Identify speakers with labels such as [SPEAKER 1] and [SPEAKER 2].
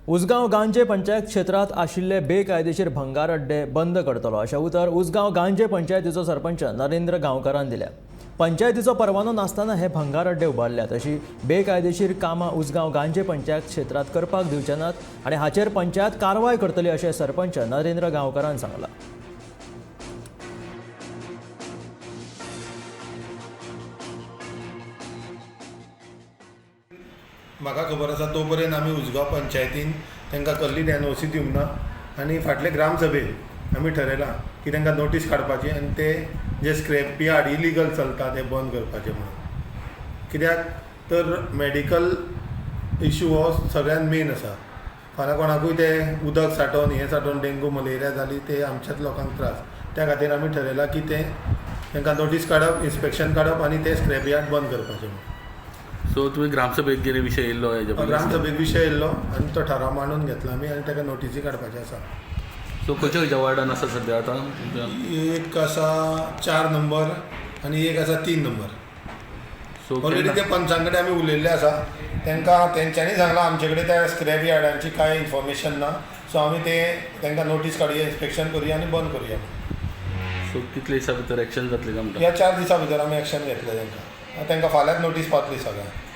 [SPEAKER 1] उसगांव गांजे पंचायत क्षेत्रात आशिल्ले बेकायदेशीर भंगार अड्डे बंद करतलो अशें उतर उसगांव गांजे पंचायतीचो सरपंच नरेंद्र गांवकारान दिल्या। पंचायतीचो परवानो नासतना हे भंगार अड्डे उबारल्यात अशी बेकायदेशीर कामां उसगांव गांजे पंचायत क्षेत्रात करपाक दिवचे नात आनी हाचेर पंचायत कारवाय करतली अशें सरपंच नरेंद्र गांवकारान सांगलां।
[SPEAKER 2] म्हाका खबर आसा तो पर्यंत आमी उसगांव पंचायतीन तांकां कसलीच एनओसी दिवंक ना आनी फाटले ग्रामसभेक आमी थारायलां की तांकां नोटीस काडपाची आनी ते जे स्क्रॅप यार्ड इलिगल चलता ते बंद करपाचे म्हणून। कित्याक तर मेडिकल इश्यू हो सगळ्यात मेन आसा। फाल्यां कोणाकूय ते उदक सांठोवन हें सांठोवन डेंगू मलेरिया जाली ते आमच्याच लोकांक त्रास। त्या खातीर आमी थारायलां की तांकां नोटीस काडप, इन्स्पेक्शन काडप आनी ते स्क्रॅप यार्ड बंद करपाचें म्हणून।
[SPEAKER 3] सो तुम्ही ग्रामसभेक गेले विषय येयल्लो
[SPEAKER 2] ग्रामसभेक विशय येयल्लो आनी तो थाराव मांडून घेतला आमी आनी ताका नोटीसी काडपाचें आसा।
[SPEAKER 3] सो खंयच्या वार्डान आसा सद्या आतां?
[SPEAKER 2] एक आसा 4 नंबर आनी एक आसा 3 नंबर।
[SPEAKER 3] सो
[SPEAKER 2] ऑलरेडी ते पंचां कडेन आमी उलयल्ले आसा। तेंच्यांनी सांगलां आमचे कडेन त्या स्क्रॅप यार्डांची कांय इन्फॉर्मेशन ना, सो आमी तांकां नोटीस काडुया, इन्स्पेक्शन करुया आनी बंद करुया।
[SPEAKER 3] सो कितले दिसा भितर एक्शन जातलें काय म्हणटा?
[SPEAKER 2] ह्या 4 दिसां भितर आमी एक्शन घेतलें तांकां फाल्यांच नोटीस पावतली सगळ्यांक।